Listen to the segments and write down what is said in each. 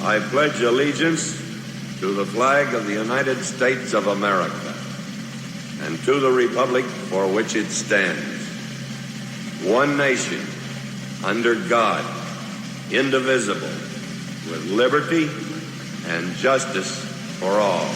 I pledge allegiance to the flag of the United States of America and to the republic for which it stands, one nation, under God, indivisible, with liberty and justice for all.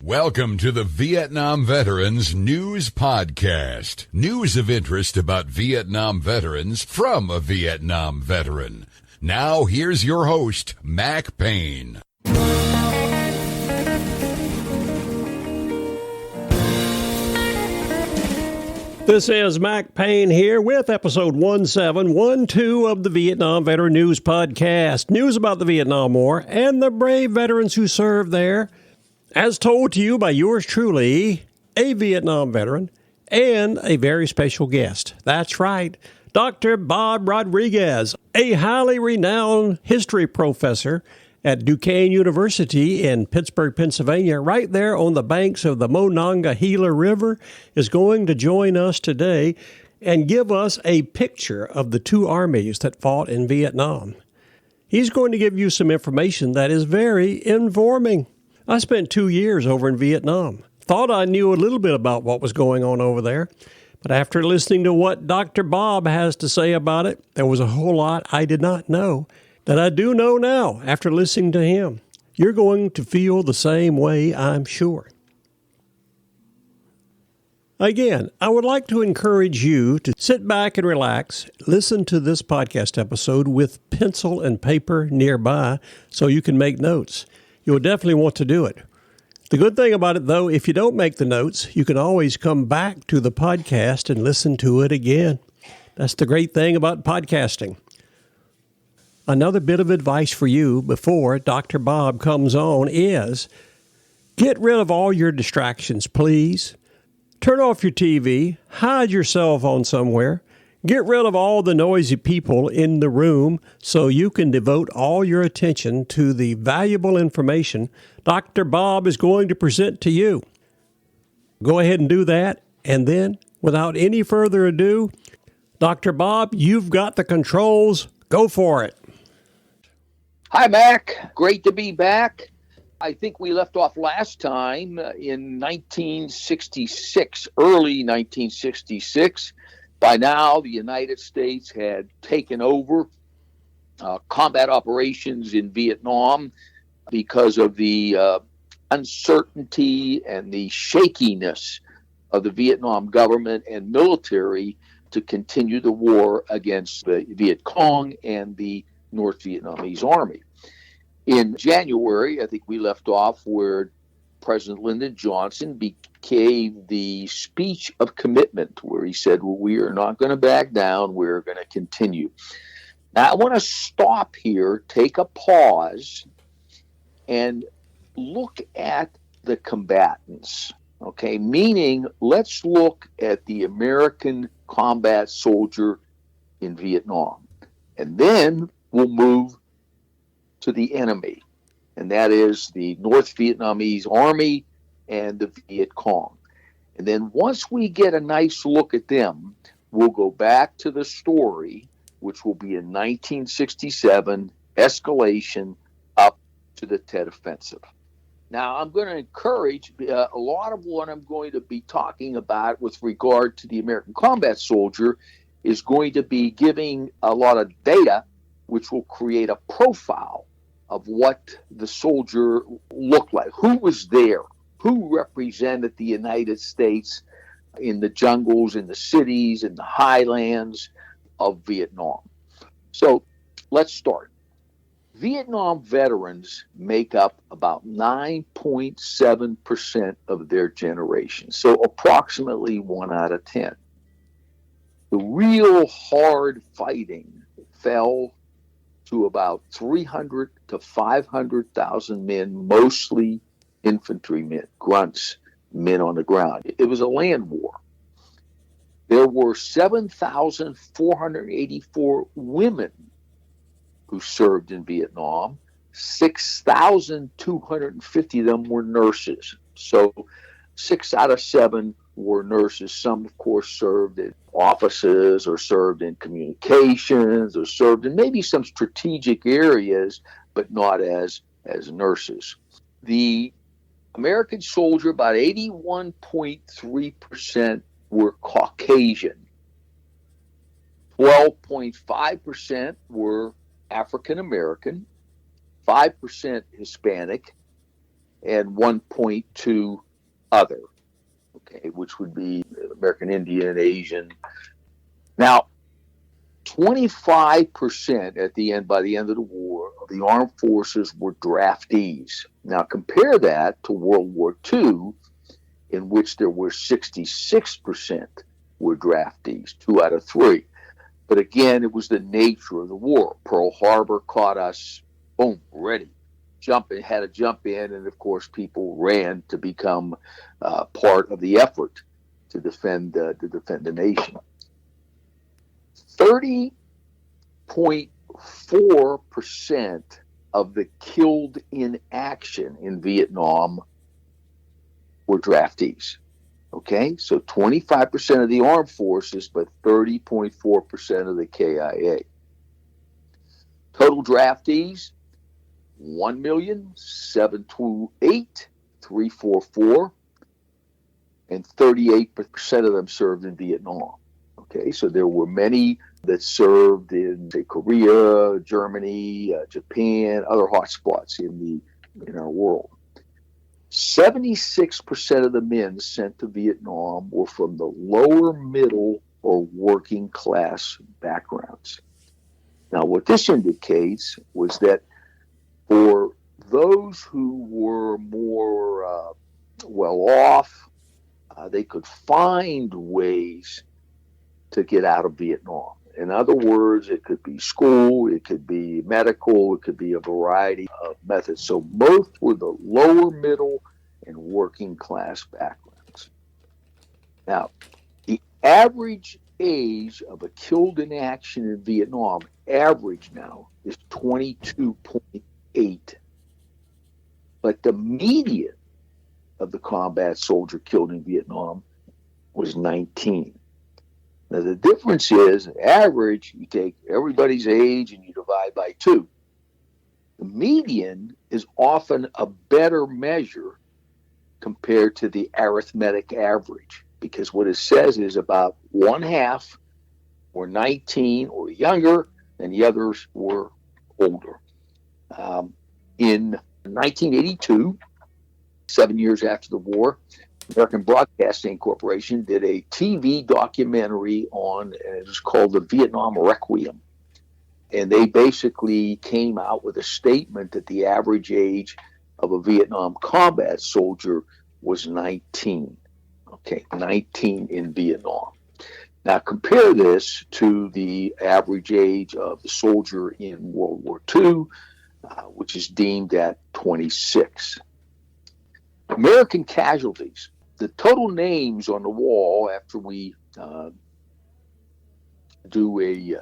Welcome to the Vietnam Veterans News Podcast. News of interest about Vietnam veterans from a Vietnam veteran. Now, here's your host, Mac Payne. This is Mac Payne here with episode 1712 of the Vietnam Veteran News Podcast. News about the Vietnam War and the brave veterans who served there, as told to you by yours truly, a Vietnam veteran and a very special guest. That's right, Dr. Bob Rodrigues, a highly renowned history professor at Duquesne University in Pittsburgh, Pennsylvania, right there on the banks of the Monongahela River, is going to join us today and give us a picture of the two armies that fought in Vietnam. He's going to give you some information that is very informing. I spent 2 years over in Vietnam. Thought I knew a little bit about what was going on over there, but after listening to what Dr. Bob has to say about it, there was a whole lot I did not know that I do know now after listening to him. You're going to feel the same way, I'm sure. Again, I would like to encourage you to sit back and relax, listen to this podcast episode with pencil and paper nearby so you can make notes. You'll definitely want to do it. The good thing about it, though, if you don't make the notes, you can always come back to the podcast and listen to it again. That's the great thing about podcasting. Another bit of advice for you before Dr. Bob comes on is get rid of all your distractions, please. Turn off your TV, hide your cell phone somewhere, get rid of all the noisy people in the room so you can devote all your attention to the valuable information Dr. Bob is going to present to you. Go ahead and do that, and then, without any further ado, Dr. Bob, you've got the controls. Go for it. Hi, Mac. Great to be back. I think we left off last time in 1966, early 1966. By now, the United States had taken over combat operations in Vietnam because of the uncertainty and the shakiness of the Vietnam government and military to continue the war against the Viet Cong and the North Vietnamese Army. In January, I think we left off where President Lyndon Johnson gave the speech of commitment where he said, well, we are not going to back down, we're going to continue. Now, I want to stop here, take a pause, and look at the combatants, okay? Meaning, let's look at the American combat soldier in Vietnam. And then we'll move to the enemy, and that is the North Vietnamese Army and the Viet Cong. And then once we get a nice look at them, we'll go back to the story, which will be in 1967, Escalation, up to the Tet Offensive. Now, I'm going to encourage a lot of what I'm going to be talking about with regard to the American combat soldier is going to be giving a lot of data which will create a profile of what the soldier looked like, who was there, who represented the United States in the jungles, in the cities, in the highlands of Vietnam. So let's start. Vietnam veterans make up about 9.7% of their generation, so approximately 1 out of 10. The real hard fighting fell to about 300 to 500,000 men, mostly infantrymen, grunts, men on the ground. It was a land war. There were 7,484 women who served in Vietnam. 6,250 of them were nurses. So 6 out of 7 were nurses. Some, of course, served at offices or served in communications or served in maybe some strategic areas, but not as nurses. The American soldier, about 81.3% were Caucasian. 12.5% were African American, 5% Hispanic, and 1.2 other, okay, which would be American Indian, Asian. Now, 25% by the end of the war, of the armed forces were draftees. Now, compare that to World War II, in which there were 66% were draftees, 2 out of 3. But again, it was the nature of the war. Pearl Harbor caught us, boom, ready. Had to jump in, and of course, people ran to become part of the effort to defend the nation. 30.4% of the killed in action in Vietnam were draftees. Okay, so 25% of the armed forces, but 30.4% of the KIA. Total draftees, 1,728,344, and 38% of them served in Vietnam. Okay, so there were many that served in, say, Korea, Germany, Japan, other hotspots in our world. 76% of the men sent to Vietnam were from the lower middle or working class backgrounds. Now, what this indicates was that for those who were more well off, they could find ways to get out of Vietnam. In other words, it could be school, it could be medical, it could be a variety of methods. So most were the lower middle and working class backgrounds. Now, the average age of a killed in action in Vietnam, average now, is 22.8. But the median of the combat soldier killed in Vietnam was 19. Now, the difference is, average, you take everybody's age and you divide by 2. The median is often a better measure compared to the arithmetic average, because what it says is about 1/2 were 19 or younger, and the others were older. In 1982, 7 years after the war, American Broadcasting Corporation did a TV documentary on, and it was called The Vietnam Requiem. And they basically came out with a statement that the average age of a Vietnam combat soldier was 19. Okay, 19 in Vietnam. Now compare this to the average age of the soldier in World War II, which is deemed at 26. American casualties. The total names on the wall after we do a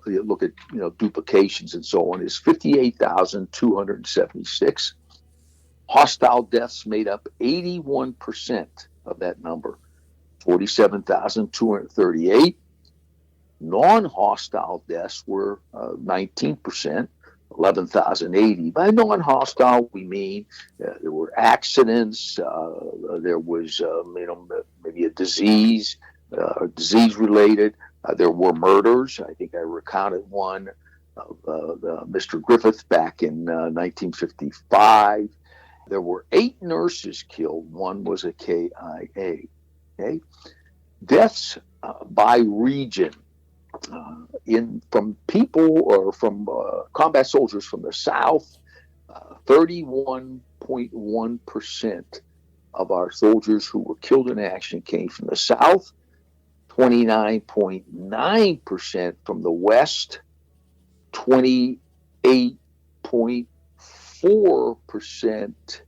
look at duplications and so on is 58,276. Hostile deaths made up 81% of that number, 47,238. Non-hostile deaths were 19%, 11,080. By non-hostile, we mean there were accidents, there was maybe a disease, disease-related. There were murders. I think I recounted one of Mr. Griffith back in 1955. There were 8 nurses killed. One was a KIA. Okay? Deaths by region. From people or from combat soldiers from the South, 31.1% of our soldiers who were killed in action came from the South, 29.9% from the West, 28.4%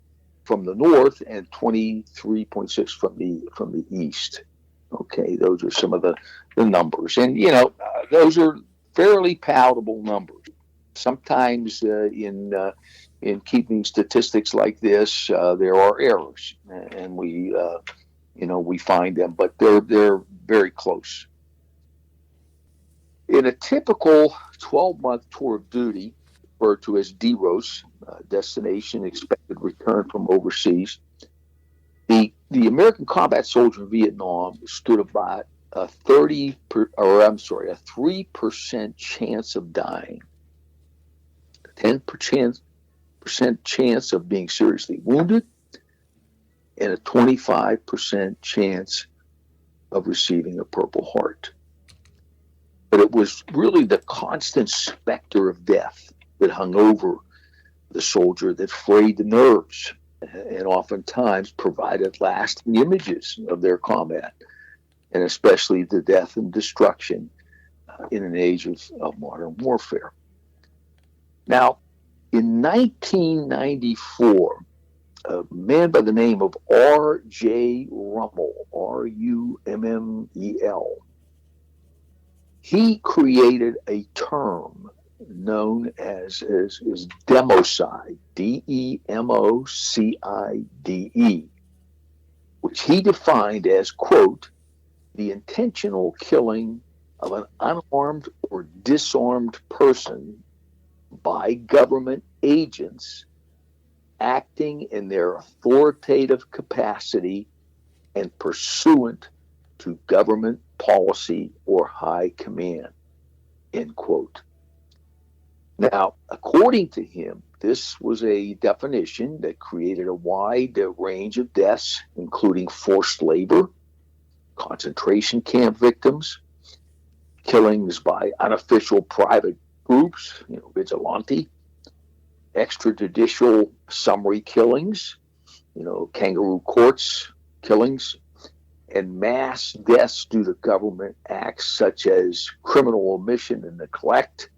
from the North, and 23.6% from the East. Okay, those are some of the numbers. And, those are fairly palatable numbers. Sometimes in keeping statistics like this, there are errors, and we find them, but they're very close. In a typical 12-month tour of duty, referred to as DEROS, destination expected return from overseas, the American combat soldier in Vietnam stood about a 3% chance of dying, a 10% chance of being seriously wounded, and a 25% chance of receiving a Purple Heart. But it was really the constant specter of death that hung over the soldier that frayed the nerves and oftentimes provided lasting images of their combat, and especially the death and destruction in an age of modern warfare. Now, in 1994, a man by the name of R.J. Rummel, R-U-M-M-E-L, he created a term known as democide, D-E-M-O-C-I-D-E, which he defined as, quote, the intentional killing of an unarmed or disarmed person by government agents acting in their authoritative capacity and pursuant to government policy or high command, end quote. Now, according to him, this was a definition that created a wide range of deaths, including forced labor, concentration camp victims, killings by unofficial private groups, vigilante, extrajudicial summary killings, kangaroo courts killings, and mass deaths due to government acts such as criminal omission and neglect,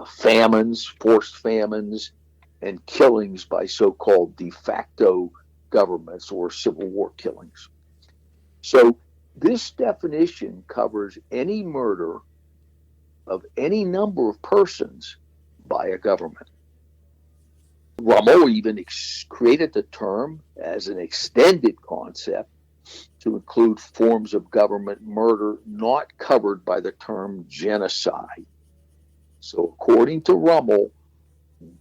famines, forced famines, and killings by so-called de facto governments or Civil War killings. So this definition covers any murder of any number of persons by a government. Rummel even created the term as an extended concept to include forms of government murder not covered by the term genocide. So according to Rummel,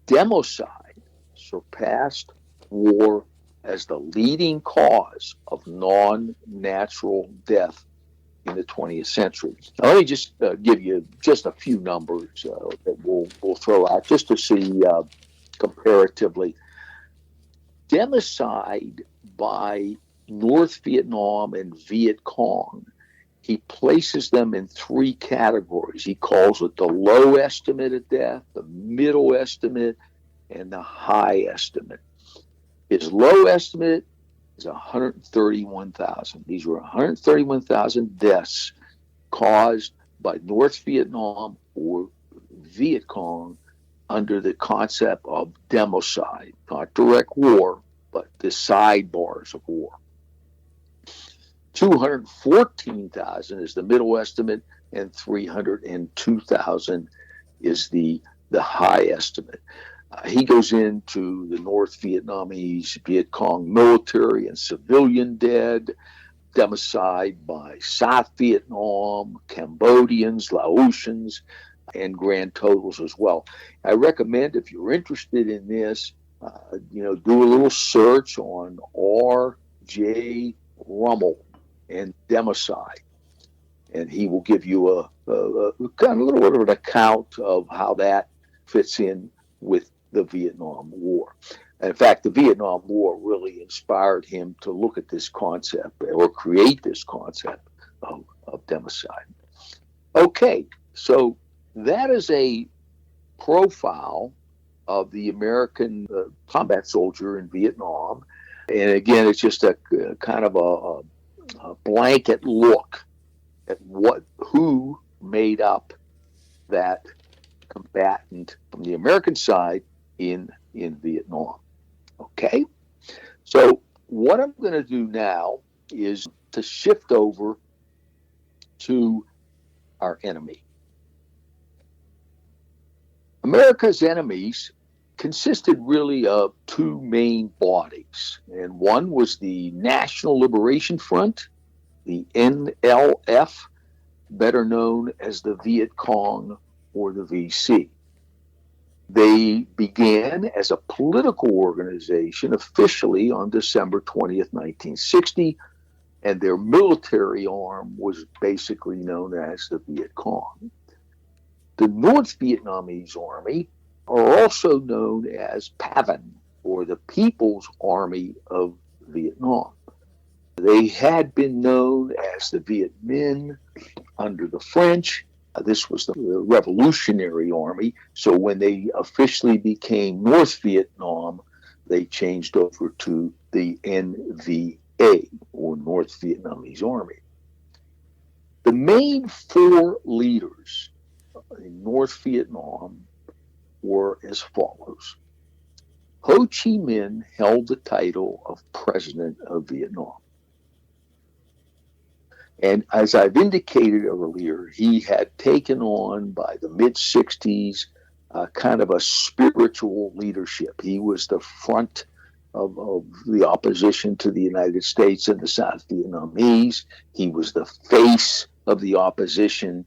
democide surpassed war as the leading cause of non-natural death in the 20th century. Now, let me just give you just a few numbers that we'll throw out just to see comparatively. Democide by North Vietnam and Viet Cong, he places them in three categories. He calls it the low estimate of death, the middle estimate, and the high estimate. His low estimate is 131,000. These were 131,000 deaths caused by North Vietnam or Viet Cong under the concept of democide, not direct war, but the sidebars of war. 214,000 is the middle estimate, and 302,000 is the high estimate. He goes into the North Vietnamese Viet Cong military and civilian dead, democide by South Vietnam, Cambodians, Laotians, and grand totals as well. I recommend, if you're interested in this, do a little search on R.J. Rummel and democide, and he will give you a kind of little bit of an account of how that fits in with the Vietnam War. In fact, the Vietnam War really inspired him to look at this concept or create this concept of democide. Okay, so that is a profile of the American combat soldier in Vietnam. And again, it's just a kind of a blanket look at who made up that combatant from the American side in Vietnam. Okay? So what I'm going to do now is to shift over to our enemy. America's enemies consisted really of two main bodies, and one was the National Liberation Front, the NLF, better known as the Viet Cong or the VC. They began as a political organization officially on December 20th, 1960, and their military arm was basically known as the Viet Cong. The North Vietnamese Army are also known as PAVN, or the People's Army of Vietnam. They had been known as the Viet Minh under the French. This was the Revolutionary Army. So when they officially became North Vietnam, they changed over to the NVA, or North Vietnamese Army. The main four leaders in North Vietnam were as follows. Ho Chi Minh held the title of President of Vietnam. And as I've indicated earlier, he had taken on by the mid-60s kind of a spiritual leadership. He was the front of the opposition to the United States and the South Vietnamese. He was the face of the opposition.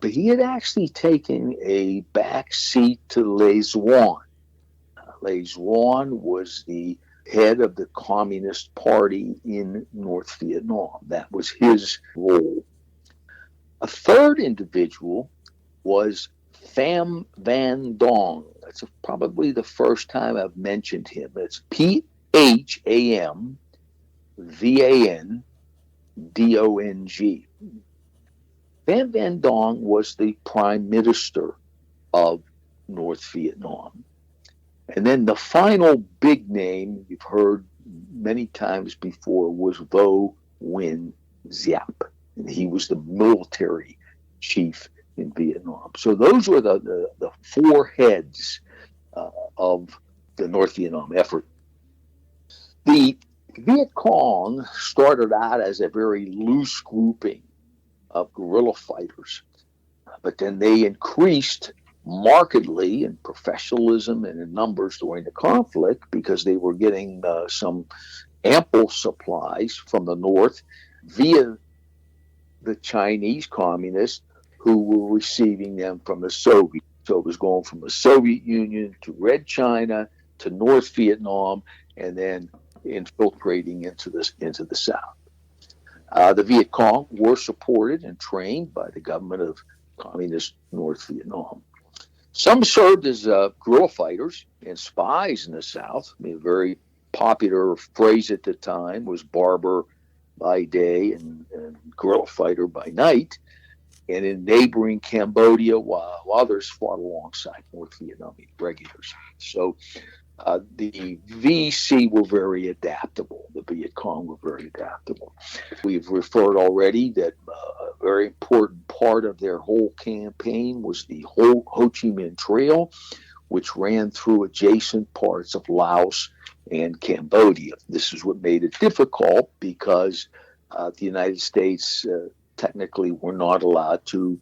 But he had actually taken a back seat to Le Duan. Le Duan was the head of the Communist Party in North Vietnam. That was his role. A third individual was Pham Van Dong. That's probably the first time I've mentioned him. It's PHAMVANDONG. Pham Van Dong was the prime minister of North Vietnam. And then the final big name you've heard many times before was Vo Nguyen Giap. And he was the military chief in Vietnam. So those were the four heads of the North Vietnam effort. The Viet Cong started out as a very loose grouping of guerrilla fighters, but then they increased markedly in professionalism and in numbers during the conflict because they were getting some ample supplies from the north via the Chinese communists who were receiving them from the Soviets. So it was going from the Soviet Union to Red China to North Vietnam and then infiltrating into the South. The Viet Cong were supported and trained by the government of Communist North Vietnam. Some served as guerrilla fighters and spies in the South. I mean, a very popular phrase at the time was barber by day and guerrilla fighter by night. And in neighboring Cambodia, while others fought alongside North Vietnamese regulars. So the VC were very adaptable. The Viet Cong were very adaptable. We've referred already that a very important part of their whole campaign was the Ho Chi Minh Trail, which ran through adjacent parts of Laos and Cambodia. This is what made it difficult because the United States technically were not allowed to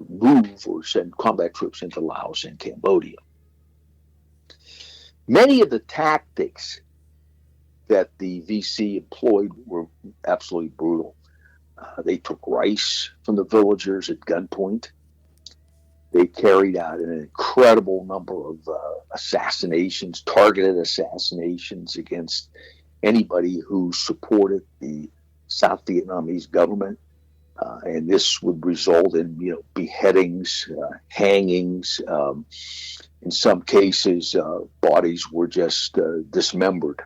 move or send combat troops into Laos and Cambodia. Many of the tactics that the VC employed were absolutely brutal. They took rice from the villagers at gunpoint. They carried out an incredible number of assassinations, targeted assassinations against anybody who supported the South Vietnamese government. And this would result in, beheadings, hangings. In some cases, bodies were just dismembered,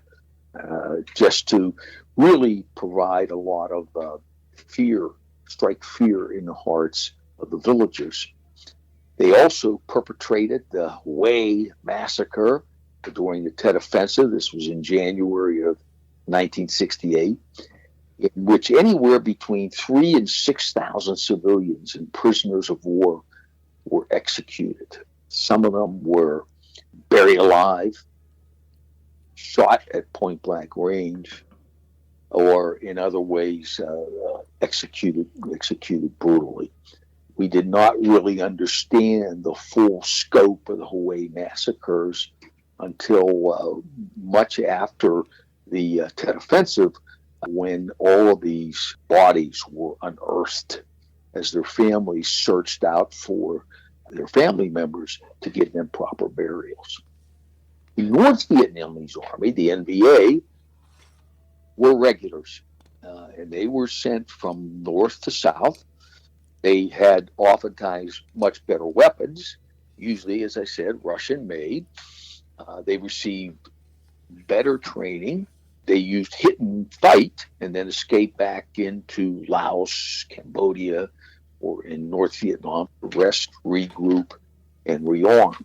just to really provide a lot of fear, strike fear in the hearts of the villagers. They also perpetrated the Hue massacre during the Tet Offensive. This was in January of 1968. In which anywhere between 3,000 and 6,000 civilians and prisoners of war were executed. Some of them were buried alive, shot at point-blank range, or in other ways executed brutally. We did not really understand the full scope of the Hue massacres until much after the Tet Offensive, when all of these bodies were unearthed as their families searched out for their family members to give them proper burials. The North Vietnamese Army, the NVA, were regulars, and they were sent from north to south. They had oftentimes much better weapons, usually, as I said, Russian-made. They received better training. They used hit and fight and then escape back into Laos, Cambodia, or in North Vietnam, rest, regroup, and rearm.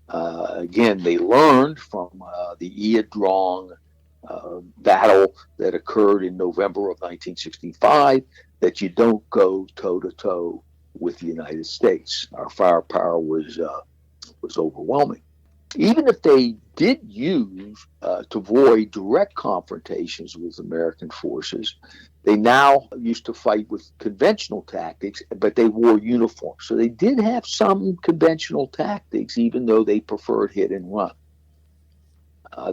Again, they learned from the Ia Drong battle that occurred in November of 1965 that you don't go toe-to-toe with the United States. Our firepower was overwhelming. Even if they did use to avoid direct confrontations with American forces, they now used to fight with conventional tactics, but they wore uniforms. So they did have some conventional tactics, even though they preferred hit and run.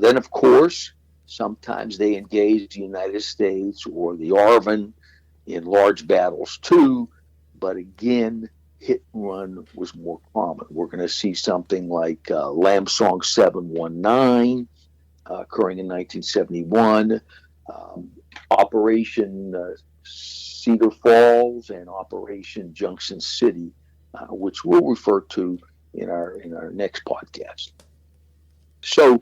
Then, of course, sometimes they engaged the United States or the ARVN in large battles too, but again, hit and run was more common. We're going to see something like Lam Song 719 occurring in 1971, Operation Cedar Falls, and Operation Junction City, which we'll refer to in our next podcast. So,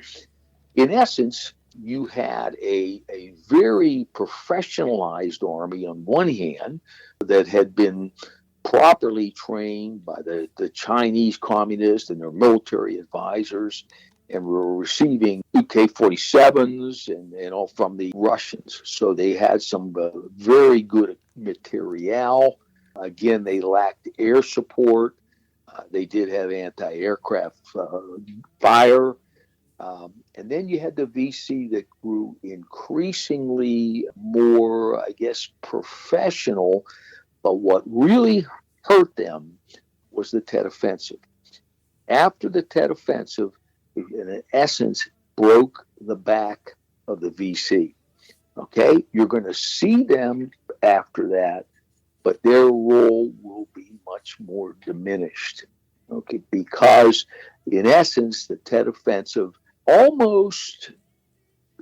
in essence, you had a very professionalized army on one hand that had been properly trained by the Chinese communists and their military advisors, and were receiving UK-47s and all from the Russians. So they had some very good materiel. Again, they lacked air support. They did have anti-aircraft fire. And then you had the VC that grew increasingly more, I guess, professional. But what really hurt them was the Tet Offensive. After the Tet Offensive, in essence, broke the back of the VC. Okay? You're going to see them after that, but their role will be much more diminished. Okay? Because, in essence, the Tet Offensive almost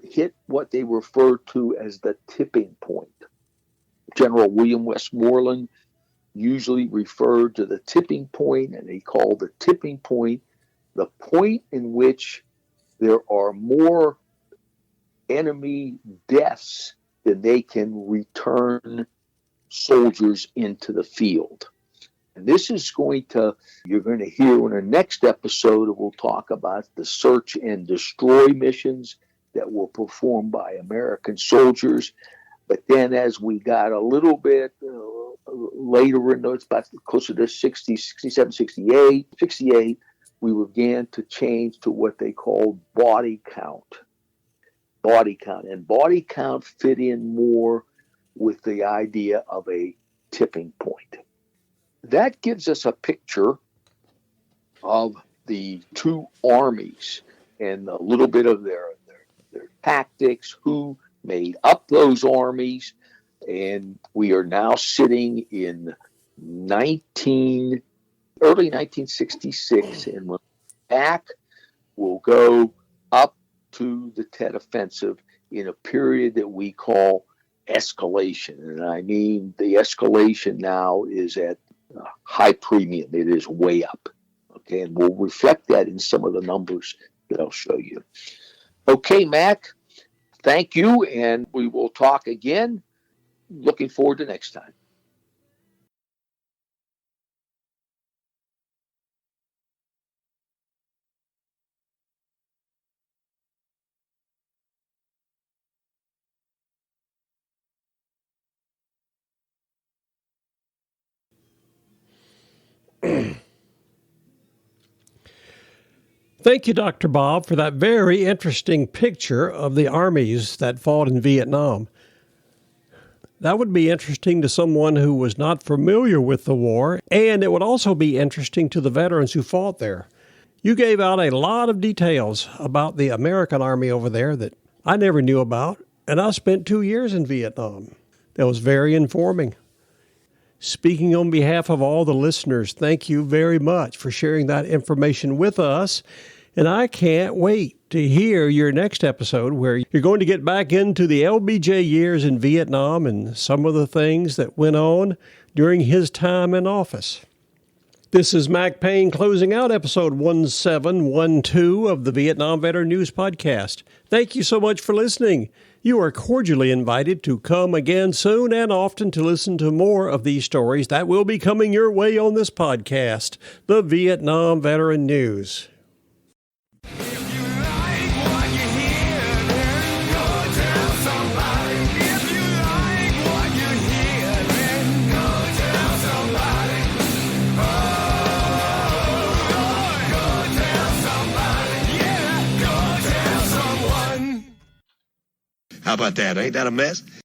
hit what they refer to as the tipping point. General William Westmoreland usually referred to the tipping point, and he called the tipping point the point in which there are more enemy deaths than they can return soldiers into the field. And this is you're going to hear in our next episode, we'll talk about the search and destroy missions that were performed by American soldiers. But then as we got a little bit later in those, about closer to 60, 67, 68, we began to change to what they called body count. And body count fit in more with the idea of a tipping point. That gives us a picture of the two armies and a little bit of their tactics, who made up those armies, and we are now sitting in early 1966, and when back, we'll go up to the Tet Offensive in a period that we call escalation. And I mean, the escalation now is at high premium. It is way up. Okay, and we'll reflect that in some of the numbers that I'll show you. Okay, Mac, thank you, and we will talk again. Looking forward to next time. Thank you, Dr. Bob, for that very interesting picture of the armies that fought in Vietnam. That would be interesting to someone who was not familiar with the war, and it would also be interesting to the veterans who fought there. You gave out a lot of details about the American Army over there that I never knew about, and I spent 2 years in Vietnam. That was very informing. Speaking on behalf of all the listeners, thank you very much for sharing that information with us. And I can't wait to hear your next episode where you're going to get back into the LBJ years in Vietnam and some of the things that went on during his time in office. This is Mac Payne closing out episode 1712 of the Vietnam Veteran News Podcast. Thank you so much for listening. You are cordially invited to come again soon and often to listen to more of these stories that will be coming your way on this podcast, the Vietnam Veteran News. How about that? Ain't that a mess?